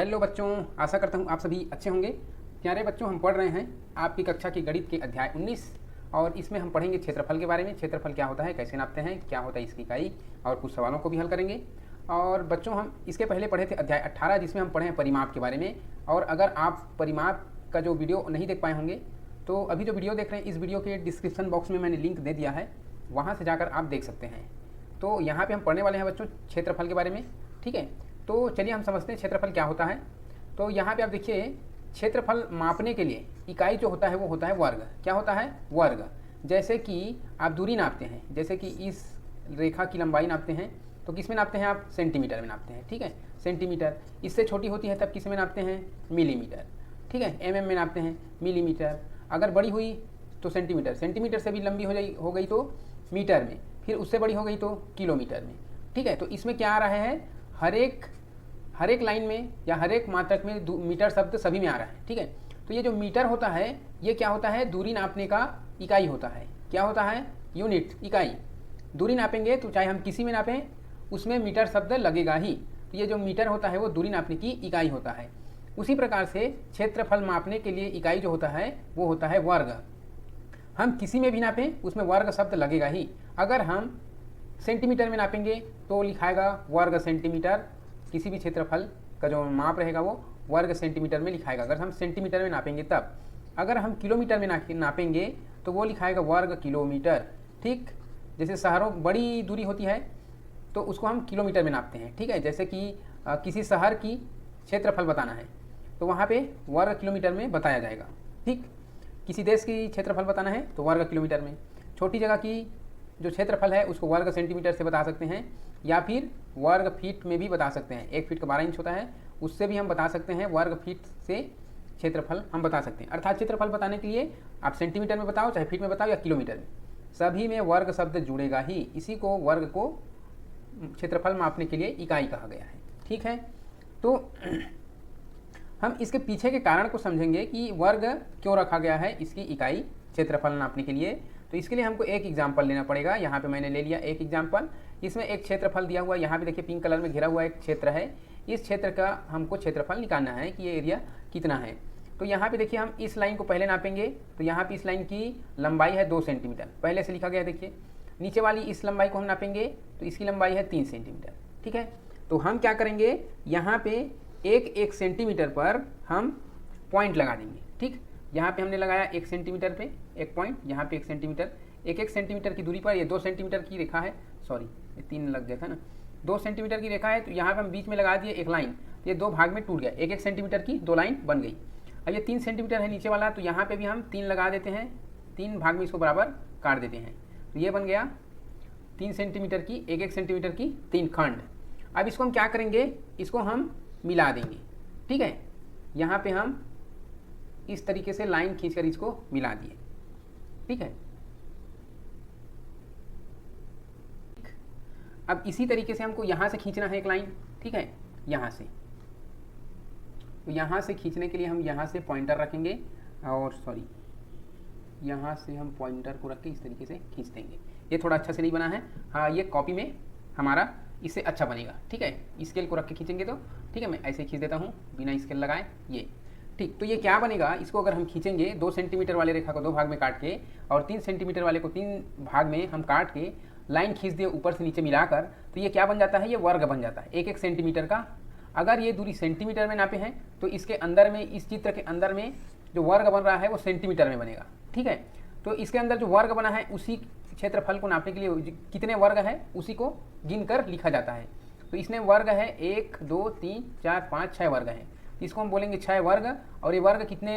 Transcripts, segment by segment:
Hello बच्चों, आशा करता हूँ आप सभी अच्छे होंगे। प्यारे बच्चों, हम पढ़ रहे हैं आपकी कक्षा की गणित के अध्याय 19 और इसमें हम पढ़ेंगे क्षेत्रफल के बारे में। क्षेत्रफल क्या होता है, कैसे नापते हैं, क्या होता है इसकी इकाई, और कुछ सवालों को भी हल करेंगे। और बच्चों, हम इसके पहले पढ़े थे अध्याय 18 जिसमें हम पढ़े हैं परिमाप के बारे में। और अगर आप परिमाप का जो वीडियो नहीं देख पाए होंगे तो अभी जो वीडियो देख रहे हैं इस वीडियो के डिस्क्रिप्शन बॉक्स में मैंने लिंक दे दिया है, वहाँ से जाकर आप देख सकते हैं। तो यहाँ पे हम पढ़ने वाले हैं बच्चों क्षेत्रफल के बारे में, ठीक है। तो चलिए हम समझते हैं क्षेत्रफल क्या होता है। तो यहाँ पे आप देखिए, क्षेत्रफल मापने के लिए इकाई जो होता है वो होता है वर्ग। क्या होता है? वर्ग। जैसे कि आप दूरी नापते हैं, जैसे कि इस रेखा की लंबाई नापते हैं तो किस में नापते हैं आप? सेंटीमीटर में नापते हैं, ठीक है, सेंटीमीटर। इससे छोटी होती है तब किस में नापते हैं? मिलीमीटर, ठीक है, एमएम में नापते हैं, मिलीमीटर। अगर बड़ी हुई तो सेंटीमीटर, सेंटीमीटर से भी लंबी हो गई तो मीटर में, फिर उससे बड़ी हो गई तो किलोमीटर में, ठीक है। तो इसमें क्या आ रहा है, हर एक लाइन में या हर एक मात्रक में मीटर शब्द सभी में आ रहा है, ठीक है। तो ये जो मीटर होता है ये क्या होता है? दूरी नापने का इकाई होता है। क्या होता है? यूनिट, इकाई। दूरी नापेंगे तो चाहे हम किसी में नापें उसमें मीटर शब्द लगेगा ही। तो ये जो मीटर होता है वो दूरी नापने की इकाई होता है। उसी प्रकार से क्षेत्रफल मापने के लिए इकाई जो होता है वो होता है वर्ग। हम किसी में भी नापें उसमें वर्ग शब्द लगेगा ही। अगर हम सेंटीमीटर में नापेंगे तो लिखाएगा वर्ग सेंटीमीटर, किसी भी क्षेत्रफल का जो माप रहेगा वो वर्ग सेंटीमीटर में लिखाएगा अगर हम सेंटीमीटर में नापेंगे तब। अगर हम किलोमीटर में नापेंगे तो वो लिखाएगा वर्ग किलोमीटर, ठीक। जैसे शहरों बड़ी दूरी होती है तो उसको हम किलोमीटर में नापते हैं, ठीक है। जैसे कि किसी शहर की क्षेत्रफल बताना है तो वहाँ पे वर्ग किलोमीटर में बताया जाएगा, ठीक। किसी देश की क्षेत्रफल बताना है तो वर्ग किलोमीटर में। छोटी जगह की जो क्षेत्रफल है उसको वर्ग सेंटीमीटर से बता सकते हैं या फिर वर्ग फीट में भी बता सकते हैं। 1 फीट का 12 इंच होता है, उससे भी हम बता सकते हैं, वर्ग फीट से क्षेत्रफल हम बता सकते हैं। अर्थात क्षेत्रफल बताने के लिए आप सेंटीमीटर में बताओ, चाहे फीट में बताओ या किलोमीटर में, सभी में वर्ग शब्द जुड़ेगा ही। इसी को वर्ग को क्षेत्रफल मापने के लिए इकाई कहा गया है, ठीक है। तो हम इसके पीछे के कारण को समझेंगे कि वर्ग क्यों रखा गया है इसकी इकाई क्षेत्रफल नापने के लिए। तो इसके लिए हमको एक एग्जाम्पल लेना पड़ेगा। यहाँ पे मैंने ले लिया एक एग्जाम्पल। इसमें एक क्षेत्रफल दिया हुआ है, यहाँ पे देखिए पिंक कलर में घिरा हुआ एक क्षेत्र है। इस क्षेत्र का हमको क्षेत्रफल निकालना है कि ये एरिया कितना है। तो यहाँ पे देखिए हम इस लाइन को पहले नापेंगे तो यहाँ पे इस लाइन की लंबाई है 2 सेंटीमीटर, पहले से लिखा गया है। देखिए नीचे वाली इस लंबाई को हम नापेंगे तो इसकी लंबाई है 3 सेंटीमीटर, ठीक है। तो हम क्या करेंगे, यहाँ पे एक सेंटीमीटर पर हम पॉइंट लगा देंगे, ठीक। यहाँ पे हमने लगाया 1 सेंटीमीटर पे एक पॉइंट, यहाँ पे 1 सेंटीमीटर, एक सेंटीमीटर की दूरी पर ये 2 सेंटीमीटर की रेखा है, सॉरी ये 3 लग गया था ना, 2 सेंटीमीटर की रेखा है। तो यहाँ पे हम बीच में लगा दिए एक लाइन, तो ये 2 भाग में टूट गया, 1 सेंटीमीटर की 2 लाइन बन गई। अब ये 3 सेंटीमीटर है नीचे वाला, तो यहाँ पे भी हम 3 लगा देते हैं, 3 भाग में इसको बराबर काट देते हैं। तो ये बन गया 3 सेंटीमीटर की 1 सेंटीमीटर की 3 खंड। अब इसको हम क्या करेंगे, इसको हम मिला देंगे, ठीक है। यहाँ पे हम इस तरीके से लाइन खींचकर इसको मिला दिए, ठीक है। अब इसी तरीके से हमको यहाँ से खींचना है एक लाइन, ठीक है, यहाँ से। तो यहाँ से खींचने के लिए हम यहाँ से पॉइंटर रखेंगे और सॉरी यहाँ से हम पॉइंटर को रख के इस तरीके से खींच देंगे। ये थोड़ा अच्छा से नहीं बना है, हाँ ये कॉपी में हमारा इससे अच्छा बनेगा, ठीक है। स्केल को रख के खींचेंगे तो, ठीक है, मैं ऐसे खींच देता हूँ बिना स्केल लगाए, ये ठीक। तो ये क्या बनेगा, इसको अगर हम खींचेंगे 2 सेंटीमीटर वाले रेखा को 2 भाग में काट के और 3 सेंटीमीटर वाले को 3 भाग में हम काट के लाइन खींच दिए ऊपर से नीचे मिलाकर, तो ये क्या बन जाता है, ये वर्ग बन जाता है 1 सेंटीमीटर का। अगर ये दूरी सेंटीमीटर में नापे हैं तो इसके अंदर में, इस चित्र के अंदर में जो वर्ग बन रहा है वो सेंटीमीटर में बनेगा, ठीक है। तो इसके अंदर जो वर्ग बना है उसी क्षेत्रफल को नापने के लिए कितने वर्ग है उसी को गिनकर लिखा जाता है। तो इसमें वर्ग है 1 2 3 4 5 6 वर्ग हैं, इसको हम बोलेंगे 6 वर्ग। और ये वर्ग कितने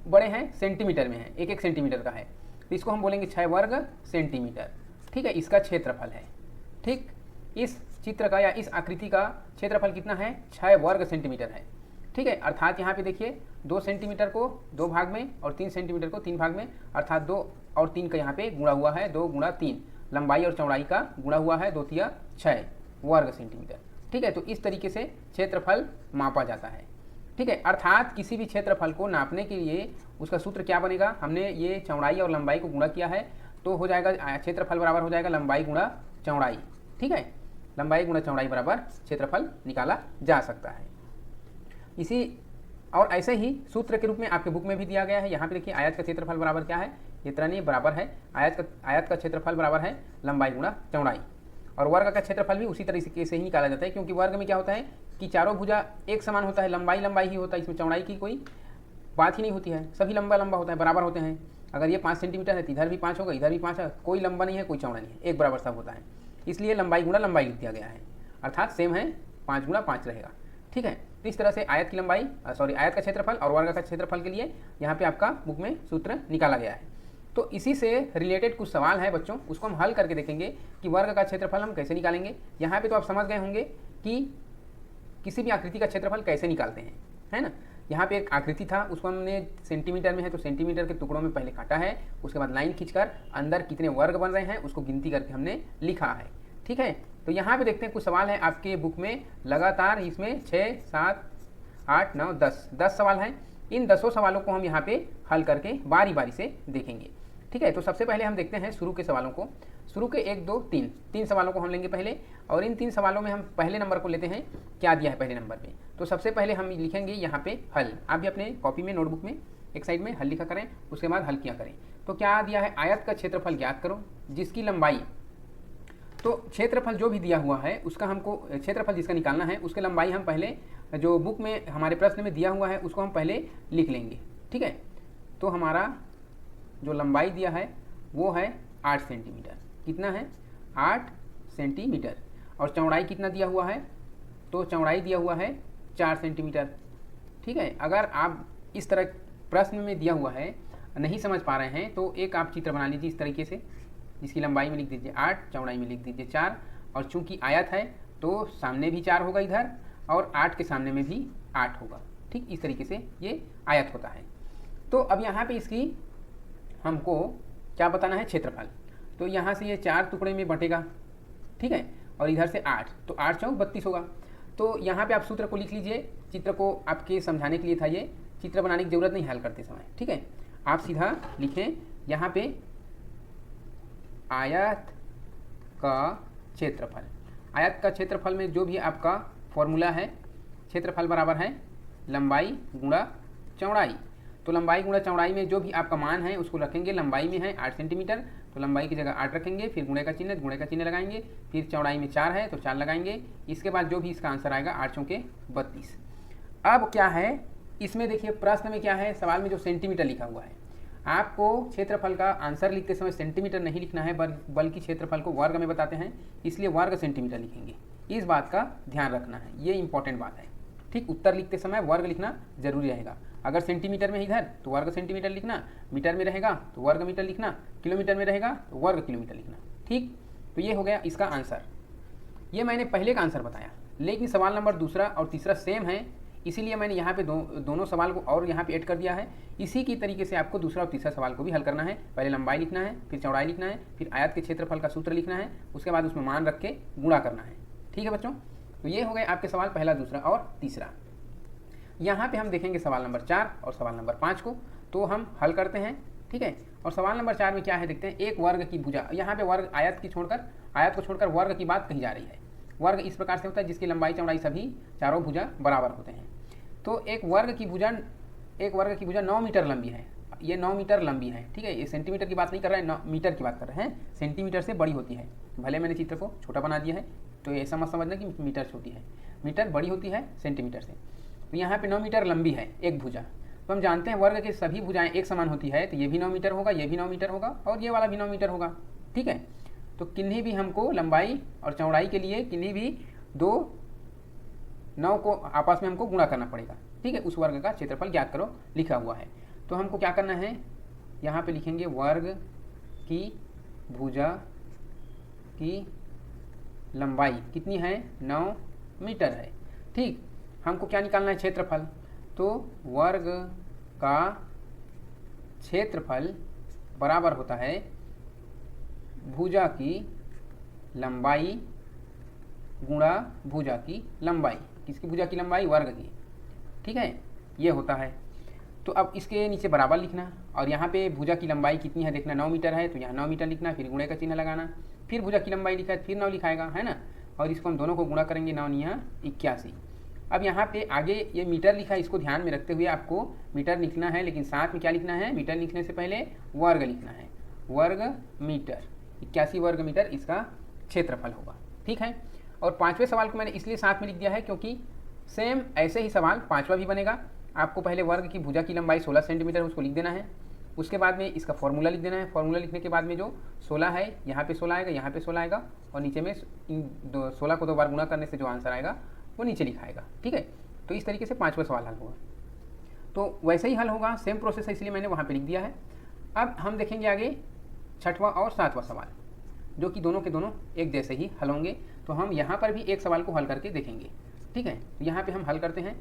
बड़े हैं, सेंटीमीटर में है, 1 सेंटीमीटर का है, तो इसको हम बोलेंगे 6 वर्ग सेंटीमीटर, ठीक है। इसका क्षेत्रफल है, ठीक। इस चित्र का या इस आकृति का क्षेत्रफल कितना है, 6 वर्ग सेंटीमीटर है, ठीक है। अर्थात यहाँ पे देखिए 2 सेंटीमीटर को 2 भाग में और 3 सेंटीमीटर को 3 भाग में, अर्थात 2 और 3 का यहाँ पे गुणा हुआ है, 2 गुणा 3, लंबाई और चौड़ाई का गुणा हुआ है, 2 तिया 6 वर्ग सेंटीमीटर, ठीक है। तो इस तरीके से क्षेत्रफल मापा जाता है, ठीक है। अर्थात किसी भी क्षेत्रफल को नापने के लिए उसका सूत्र क्या बनेगा, हमने ये चौड़ाई और लंबाई को गुणा किया है तो हो जाएगा क्षेत्रफल बराबर हो जाएगा लंबाई गुणा चौड़ाई, ठीक है। लंबाई गुणा चौड़ाई बराबर क्षेत्रफल निकाला जा सकता है। इसी और ऐसे ही सूत्र के रूप में आपके बुक में भी दिया गया है। यहाँ पे देखिए आयत का क्षेत्रफल बराबर क्या है, इतना नहीं बराबर है आयत का क्षेत्रफल बराबर है लंबाई गुणा चौड़ाई। और वर्ग का क्षेत्रफल भी उसी तरीके से ही निकाला जाता है, क्योंकि वर्ग में क्या होता है कि चारों भुजा एक समान होता है, लंबाई लंबाई ही होता है, इसमें चौड़ाई की कोई बात ही नहीं होती है, सभी लंबा लंबा होता है, बराबर होते हैं। अगर ये 5 सेंटीमीटर है तो इधर भी 5 होगा, इधर भी 5 है, कोई लंबा नहीं है कोई चौड़ा नहीं है, एक बराबर सब होता है। इसलिए लंबाई गुणा लंबाई लिख दिया गया है, अर्थात सेम है 5 गुणा 5 रहेगा। ठीक है, तो इस तरह से आयत की लंबाई आयत का क्षेत्रफल और वर्ग का क्षेत्रफल के लिए यहाँ पे आपका बुक में सूत्र निकाला गया है। तो इसी से रिलेटेड कुछ सवाल है बच्चों, उसको हम हल करके देखेंगे कि वर्ग का क्षेत्रफल हम कैसे निकालेंगे। यहाँ पे तो आप समझ गए होंगे कि किसी भी आकृति का क्षेत्रफल कैसे निकालते हैं, है ना। यहाँ पे एक आकृति था, उसको हमने सेंटीमीटर में है तो सेंटीमीटर के टुकड़ों में पहले काटा है, उसके बाद लाइन खींचकर अंदर कितने वर्ग बन रहे हैं उसको गिनती करके हमने लिखा है। ठीक है, तो यहाँ पे देखते हैं कुछ सवाल है आपके बुक में लगातार, इसमें 6, 7, 8, 9, 10 सवाल हैं। इन 10 सवालों को हम यहाँ पे हल करके बारी बारी से देखेंगे। ठीक है, तो सबसे पहले हम देखते हैं शुरू के सवालों को। शुरू के 1, 2, 3 सवालों को हम लेंगे पहले, और इन 3 सवालों में हम पहले नंबर को लेते हैं, क्या दिया है पहले नंबर पे। तो सबसे पहले हम लिखेंगे यहाँ पे हल। आप भी अपने कॉपी में नोटबुक में एक साइड में हल लिखा करें, उसके बाद हल किया करें। तो क्या दिया है, आयत का क्षेत्रफल ज्ञात करो जिसकी लंबाई, तो क्षेत्रफल जो भी दिया हुआ है उसका हमको क्षेत्रफल जिसका निकालना है उसकी लंबाई हम पहले जो बुक में हमारे प्रश्न में दिया हुआ है उसको हम पहले लिख लेंगे। ठीक है, तो हमारा जो लंबाई दिया है वो है 8 सेंटीमीटर। कितना है, 8 सेंटीमीटर। और चौड़ाई कितना दिया हुआ है, तो चौड़ाई दिया हुआ है 4 सेंटीमीटर। ठीक है, अगर आप इस तरह प्रश्न में दिया हुआ है नहीं समझ पा रहे हैं तो एक आप चित्र बना लीजिए इस तरीके से, जिसकी लंबाई में लिख दीजिए 8, चौड़ाई में लिख दीजिए 4, और चूंकि आयत है तो सामने भी 4 होगा इधर, और 8 के सामने में भी 8 होगा। ठीक, इस तरीके से ये आयत होता है। तो अब यहाँ पे इसकी हमको क्या बताना है, क्षेत्रफल। तो यहाँ से ये 4 टुकड़े में बटेगा, ठीक है, और इधर से 8, तो 8 चौक 32 होगा। तो यहाँ पे आप सूत्र को लिख लीजिए, चित्र को आपके समझाने के लिए था, ये चित्र बनाने की जरूरत नहीं हल करते समय। ठीक है, आप सीधा लिखें यहाँ पे आयत का क्षेत्रफल। आयत का क्षेत्रफल में जो भी आपका फॉर्मूला है, क्षेत्रफल बराबर है लंबाई गुणा चौड़ाई। तो लंबाई गुणा चौड़ाई में जो भी आपका मान है उसको रखेंगे, लंबाई में है 8 सेंटीमीटर तो लंबाई की जगह 8 रखेंगे, फिर गुणे का चिन्ह लगाएंगे, फिर चौड़ाई में 4 है तो 4 लगाएंगे। इसके बाद जो भी इसका आंसर आएगा 8 चौके 32। अब क्या है इसमें, देखिए प्रश्न में क्या है, सवाल में जो सेंटीमीटर लिखा हुआ है, आपको क्षेत्रफल का आंसर लिखते समय सेंटीमीटर नहीं लिखना है बल्कि क्षेत्रफल को वर्ग में बताते हैं, इसलिए वर्ग सेंटीमीटर लिखेंगे। इस बात का ध्यान रखना है, ये इंपॉर्टेंट बात है। ठीक, उत्तर लिखते समय वर्ग लिखना जरूरी रहेगा। अगर सेंटीमीटर में इधर तो वर्ग सेंटीमीटर लिखना, मीटर में रहेगा तो वर्ग मीटर लिखना, किलोमीटर में रहेगा तो वर्ग किलोमीटर लिखना। ठीक, तो ये हो गया इसका आंसर। ये मैंने पहले का आंसर बताया, लेकिन सवाल नंबर दूसरा और तीसरा सेम है, इसीलिए मैंने यहाँ पे दोनों सवाल को और यहाँ पे ऐड कर दिया है। इसी की तरीके से आपको दूसरा और तीसरा सवाल को भी हल करना है। पहले लंबाई लिखना है, फिर चौड़ाई लिखना है, फिर आयत के क्षेत्रफल का सूत्र लिखना है, उसके बाद उसमें मान रख के गुणा करना है। ठीक है बच्चों, तो ये हो गए आपके सवाल पहला, दूसरा और तीसरा। यहाँ पे हम देखेंगे सवाल नंबर 4 और सवाल नंबर 5 को, तो हम हल करते हैं। ठीक है, और सवाल नंबर 4 में क्या है देखते हैं, एक वर्ग की भुजा। यहाँ पे वर्ग आयत को छोड़कर वर्ग की बात कही जा रही है। वर्ग इस प्रकार से होता है जिसकी लंबाई चौड़ाई सभी चारों भुजा बराबर होते हैं। तो एक वर्ग की भुजा 9 मीटर लंबी है, ये 9 मीटर लंबी है। ठीक है, ये सेंटीमीटर की बात नहीं कर रहे हैं, 9 मीटर की बात कर रहे हैं, सेंटीमीटर से बड़ी होती है। भले मैंने चित्र को छोटा बना दिया है तो ऐसा मत समझना कि मीटर छोटी है, मीटर बड़ी होती है सेंटीमीटर से। तो यहाँ पे 9 मीटर लंबी है एक भुजा। तो हम जानते हैं वर्ग के सभी भुजाएं एक समान होती है, तो ये भी 9 मीटर होगा, ये भी 9 मीटर होगा, और ये वाला भी 9 मीटर होगा। ठीक है, तो किन्हीं भी हमको लंबाई और चौड़ाई के लिए किन्हीं भी 2 9 को आपस में हमको गुणा करना पड़ेगा। ठीक है, उस वर्ग का क्षेत्रफल ज्ञात करो लिखा हुआ है। तो हमको क्या करना है, यहाँ पे लिखेंगे वर्ग की भुजा की लंबाई कितनी है, 9 मीटर है। ठीक, हमको क्या निकालना है, क्षेत्रफल। तो वर्ग का क्षेत्रफल बराबर होता है भुजा की लंबाई गुणा भुजा की लंबाई। किसकी भुजा की लंबाई, वर्ग की। ठीक है, ये होता है। तो अब इसके नीचे बराबर लिखना, और यहाँ पे भुजा की लंबाई कितनी है देखना, 9 मीटर है तो यहाँ 9 मीटर लिखना, फिर गुणे का चिन्ह लगाना, फिर भुजा की लंबाई लिखा है फिर 9 लिखाएगा, है ना। और इसको हम दोनों को गुणा करेंगे, 9 9 81। अब यहाँ पे आगे ये मीटर लिखा है, इसको ध्यान में रखते हुए आपको मीटर लिखना है, लेकिन साथ में क्या लिखना है, मीटर लिखने से पहले वर्ग लिखना है। वर्ग मीटर, 81 वर्ग मीटर इसका क्षेत्रफल होगा। ठीक है, और 5वें सवाल को मैंने इसलिए साथ में लिख दिया है क्योंकि सेम ऐसे ही सवाल 5वां भी बनेगा। आपको पहले वर्ग की भुजा की लंबाई 16 सेंटीमीटर उसको लिख देना है, उसके बाद में इसका फॉर्मूला लिख देना है। फॉर्मूला लिखने के बाद में जो 16 है, यहाँ पे 16 आएगा, यहाँ पे 16 आएगा, और नीचे में 16 को 2 बार गुणा करने से जो आंसर आएगा वो नीचे लिखाएगा। ठीक है, तो इस तरीके से 5वां सवाल हल होगा। तो वैसे ही हल होगा, सेम प्रोसेस है, इसलिए मैंने वहाँ पे लिख दिया है। अब हम देखेंगे आगे 6वां और 7वां सवाल, जो कि दोनों के दोनों एक जैसे ही हल होंगे। तो हम यहाँ पर भी एक सवाल को हल करके देखेंगे। ठीक है, तो यहाँ पे हम हल करते हैं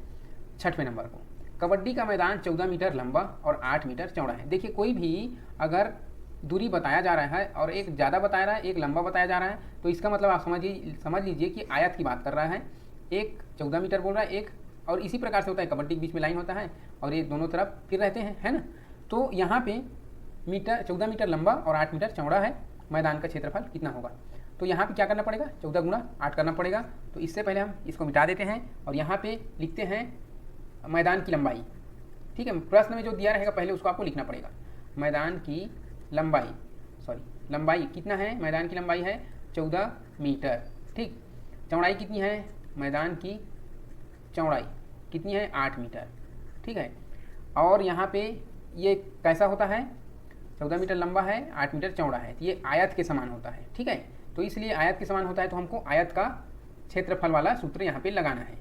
6वें नंबर को। कबड्डी का मैदान 14 मीटर लंबा और 8 मीटर चौड़ा है। देखिए, कोई भी अगर दूरी बताया जा रहा है और एक ज़्यादा बताया रहा है, एक लंबा बताया जा रहा है, तो इसका मतलब आप समझ लीजिए कि आयत की बात कर रहा है। एक 14 मीटर बोल रहा है, एक, और इसी प्रकार से होता है, कबड्डी के बीच में लाइन होता है और ये दोनों तरफ फिर रहते हैं, है ना। तो यहाँ पे 14 मीटर लंबा और 8 मीटर चौड़ा है, मैदान का क्षेत्रफल कितना होगा। तो यहाँ पे क्या करना पड़ेगा, 14 गुणा 8 करना पड़ेगा। तो इससे पहले हम इसको मिटा देते हैं और यहाँ पे लिखते हैं मैदान की लंबाई। ठीक है, प्रश्न में जो दिया रहेगा पहले उसको आपको लिखना पड़ेगा। मैदान की लंबाई, लंबाई कितना है, मैदान की लंबाई है 14 मीटर। ठीक, चौड़ाई कितनी है, मैदान की चौड़ाई कितनी है, 8 मीटर। ठीक है, और यहाँ पे ये कैसा होता है, 14 मीटर लंबा है, 8 मीटर चौड़ा है, तो ये आयत के समान होता है। ठीक है, तो इसलिए आयत के समान होता है, तो हमको आयत का क्षेत्रफल वाला सूत्र यहाँ पे लगाना है।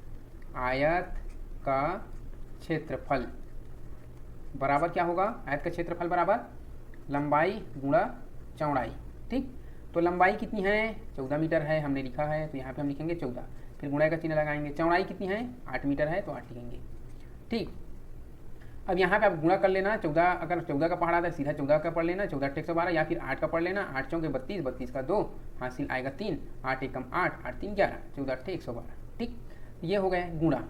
आयत का क्षेत्रफल बराबर क्या होगा, आयत का क्षेत्रफल बराबर लंबाई गुणा चौड़ाई। ठीक, तो लंबाई कितनी है, 14 मीटर है, हमने लिखा है, तो यहाँ पे हम लिखेंगे 14, फिर गुणा का चिन्ह लगाएंगे। चौड़ाई कितनी है, 8 मीटर है, तो 8 लिखेंगे। ठीक, अब यहाँ पे आप गुणा कर लेना, 14, अगर 14 का पहाड़ा था सीधा 14 का पढ़ लेना, 14 × 112, या फिर 8 का पढ़ लेना, 8 चौके 32, 32 का 2, हासिल आएगा 3, 8 एकम 8, 8 3 11, 14 8 112। ठीक, ये हो गया गुणा।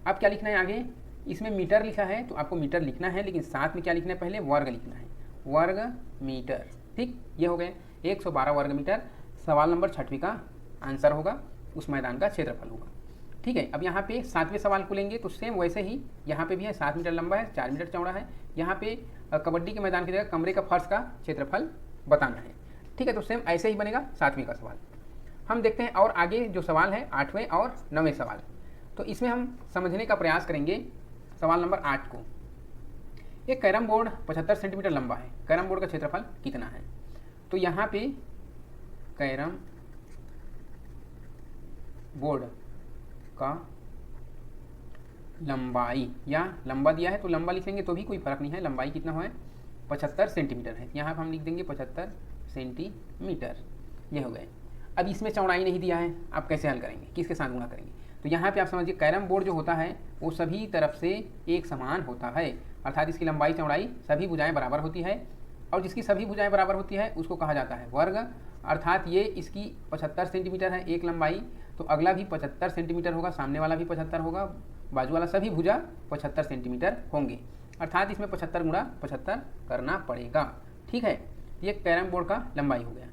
अब क्या लिखना है आगे, इसमें मीटर लिखा है तो आपको मीटर लिखना है, लेकिन साथ में क्या लिखना है, पहले वर्ग लिखना है, वर्ग मीटर। ठीक, ये हो गए 112 वर्ग मीटर। सवाल नंबर 6वीं का आंसर होगा, उस मैदान का क्षेत्रफल होगा। ठीक है, अब यहाँ पे 7वें सवाल को लेंगे तो सेम वैसे ही यहाँ पे भी है, 7 मीटर लंबा है, 4 मीटर चौड़ा है। यहाँ पे कबड्डी के मैदान की जगह कमरे का फर्श का क्षेत्रफल बताना है। ठीक है, तो सेम ऐसे ही बनेगा 7वीं का सवाल। हम देखते हैं और आगे जो सवाल है 8वें और 9वें सवाल, तो इसमें हम समझने का प्रयास करेंगे सवाल नंबर 8 को। एक कैरम बोर्ड 75 सेंटीमीटर लंबा है, कैरम बोर्ड का क्षेत्रफल कितना है। तो यहाँ पे कैरम बोर्ड का लंबाई, या लंबा दिया है तो लंबा लिखेंगे तो भी कोई फर्क नहीं है, लंबाई कितना है 75 सेंटीमीटर है, यहाँ पर हम लिख देंगे 75 सेंटीमीटर। ये हो गए। अब इसमें चौड़ाई नहीं दिया है, आप कैसे हल करेंगे, किसके साथ गुणा करेंगे। तो यहाँ पे आप समझिए कैरम बोर्ड जो होता है वो सभी तरफ से एक समान होता है, अर्थात इसकी लंबाई चौड़ाई सभी भुजाएं बराबर होती है, और जिसकी सभी भुजाएं बराबर होती है उसको कहा जाता है वर्ग। अर्थात ये इसकी 75 सेंटीमीटर है एक लंबाई, तो अगला भी 75 सेंटीमीटर होगा, सामने वाला भी 75 होगा, बाजू वाला सभी भुजा 75 सेंटीमीटर होंगे, अर्थात इसमें 75 गुणा 75 करना पड़ेगा। ठीक है, ये कैरम बोर्ड का लंबाई हो गया।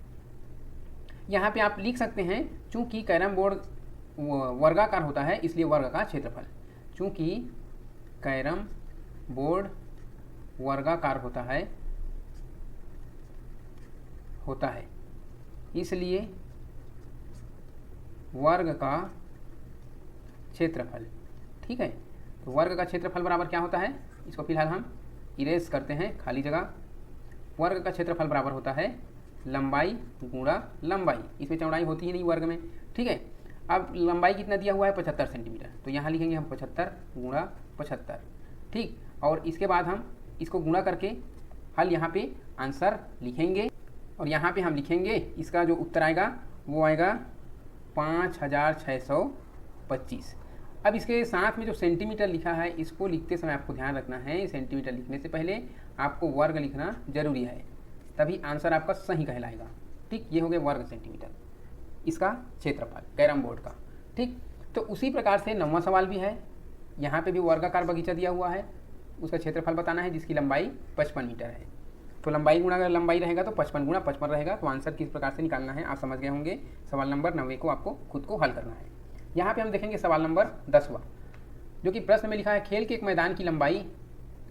यहाँ पे आप लिख सकते हैं, चूंकि कैरम बोर्ड वर्गाकार होता है इसलिए वर्ग का क्षेत्रफल, चूंकि कैरम बोर्ड वर्गाकार होता है इसलिए वर्ग का क्षेत्रफल। ठीक है, तो वर्ग का क्षेत्रफल बराबर क्या होता है, इसको फिलहाल हम इरेज करते हैं, खाली जगह। वर्ग का क्षेत्रफल बराबर होता है लंबाई गुणा लंबाई, इसमें चौड़ाई होती ही नहीं वर्ग में। ठीक है, अब लंबाई कितना दिया हुआ है 75 सेंटीमीटर, तो यहाँ लिखेंगे हम 75 गुणा 75। ठीक, और इसके बाद हम इसको गुणा करके हल यहाँ पे आंसर लिखेंगे, और यहाँ पे हम लिखेंगे इसका जो उत्तर आएगा वो आएगा 5625। अब इसके साथ में जो सेंटीमीटर लिखा है इसको लिखते समय आपको ध्यान रखना है, सेंटीमीटर लिखने से पहले आपको वर्ग लिखना जरूरी है, तभी आंसर आपका सही कहलाएगा। ठीक, ये हो गया वर्ग सेंटीमीटर इसका क्षेत्रफल कैरम बोर्ड का। ठीक, तो उसी प्रकार से 9वां सवाल भी है, यहाँ पे भी वर्गाकार बगीचा दिया हुआ है, उसका क्षेत्रफल बताना है जिसकी लंबाई 55 मीटर है। तो लंबाई गुणा अगर लंबाई रहेगा तो 55 गुणा 55 रहेगा, तो आंसर किस प्रकार से निकालना है आप समझ गए होंगे। सवाल नंबर 9 को आपको खुद को हल करना है। यहाँ पे हम देखेंगे सवाल नंबर 10वां। जो कि प्रश्न में लिखा है खेल के एक मैदान की लंबाई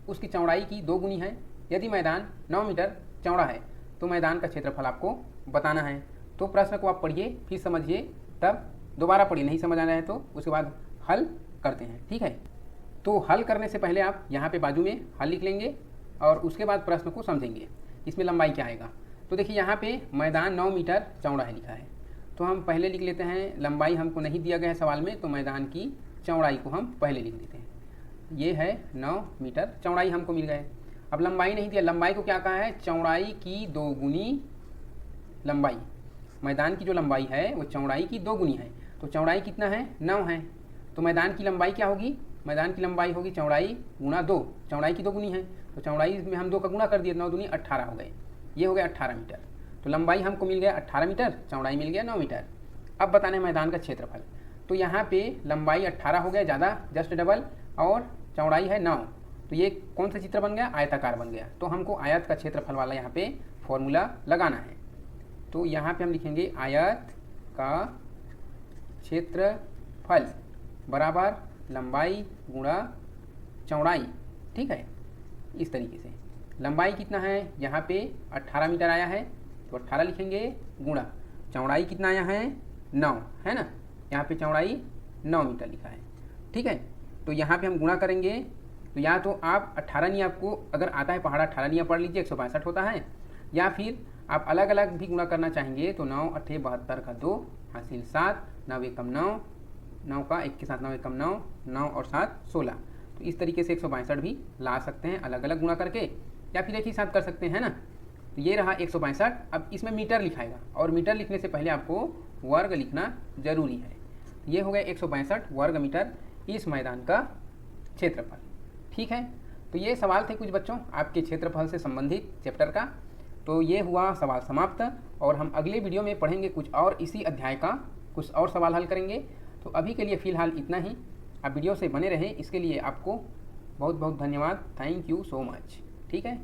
उसकी चौड़ाई की 2 गुनी है। यदि मैदान 9 मीटर चौड़ा है तो मैदान का क्षेत्रफल आपको बताना है। तो प्रश्न को आप पढ़िए, फिर समझिए, तब दोबारा पढ़िए, नहीं समझ आ रहा है तो उसके बाद हल करते हैं। ठीक है, तो हल करने से पहले आप यहाँ पे बाजू में हल लिख लेंगे और उसके बाद प्रश्न को समझेंगे इसमें लंबाई क्या आएगा। तो देखिए यहाँ पे मैदान 9 मीटर चौड़ा है लिखा है, तो हम पहले लिख लेते हैं, लंबाई हमको नहीं दिया गया है सवाल में, तो मैदान की चौड़ाई को हम पहले लिख देते हैं। ये है 9 मीटर चौड़ाई हमको मिल गए। अब लंबाई नहीं दिया, लंबाई को क्या कहा है, चौड़ाई की 2 गुनी लंबाई। मैदान की जो लंबाई है वो चौड़ाई की 2 गुनी है, तो चौड़ाई कितना है, 9 है, तो मैदान की लंबाई क्या होगी, मैदान की लंबाई होगी चौड़ाई गुणा 2, चौड़ाई की 2 गुनी है, तो चौड़ाई में हम 2 का गुणा कर दिए, 9 दूनी 18 हो गए, ये हो गया 18 मीटर। तो लंबाई हमको मिल गया 18 मीटर, चौड़ाई मिल गया 9 मीटर। अब बताना है मैदान का क्षेत्रफल। तो यहाँ पे लंबाई 18 हो गया ज़्यादा, जस्ट डबल, और चौड़ाई है 9, तो ये कौन सा चित्र बन गया, आयताकार बन गया। तो हमको आयत का क्षेत्रफल वाला यहाँ पे फॉर्मूला लगाना है। तो यहाँ पे हम लिखेंगे आयत का क्षेत्रफल बराबर लंबाई गुणा चौड़ाई। ठीक है, इस तरीके से लंबाई कितना है, यहाँ पे 18 मीटर आया है, तो 18 लिखेंगे, गुणा चौड़ाई कितना आया है, 9 है ना, यहाँ पे चौड़ाई 9 मीटर लिखा है। ठीक है, तो यहाँ पे हम गुणा करेंगे, तो या तो आप 18 नहीं, आपको अगर आता है पहाड़ा 18 नहीं पढ़ लीजिए, 162 होता है, या फिर आप अलग अलग भी गुणा करना चाहेंगे तो 9 8 72 का 2 हासिल 7, 9 एकम 9, 9 का 1 के साथ 9 एकम 9, 9 और 7 16। तो इस तरीके से 162 भी ला सकते हैं अलग अलग गुणा करके, या फिर एक ही साथ कर सकते हैं ना। तो ये रहा 162। अब इसमें मीटर लिखाएगा, और मीटर लिखने से पहले आपको वर्ग लिखना जरूरी है। ये हो गया 162 वर्ग मीटर इस मैदान का क्षेत्रफल। ठीक है, तो ये सवाल थे कुछ बच्चों आपके क्षेत्रफल से संबंधित चैप्टर का। तो ये हुआ सवाल समाप्त, और हम अगले वीडियो में पढ़ेंगे कुछ और इसी अध्याय का कुछ और सवाल हल करेंगे। तो अभी के लिए फ़िलहाल इतना ही, आप वीडियो से बने रहें, इसके लिए आपको बहुत बहुत धन्यवाद। Thank you so much. ठीक है।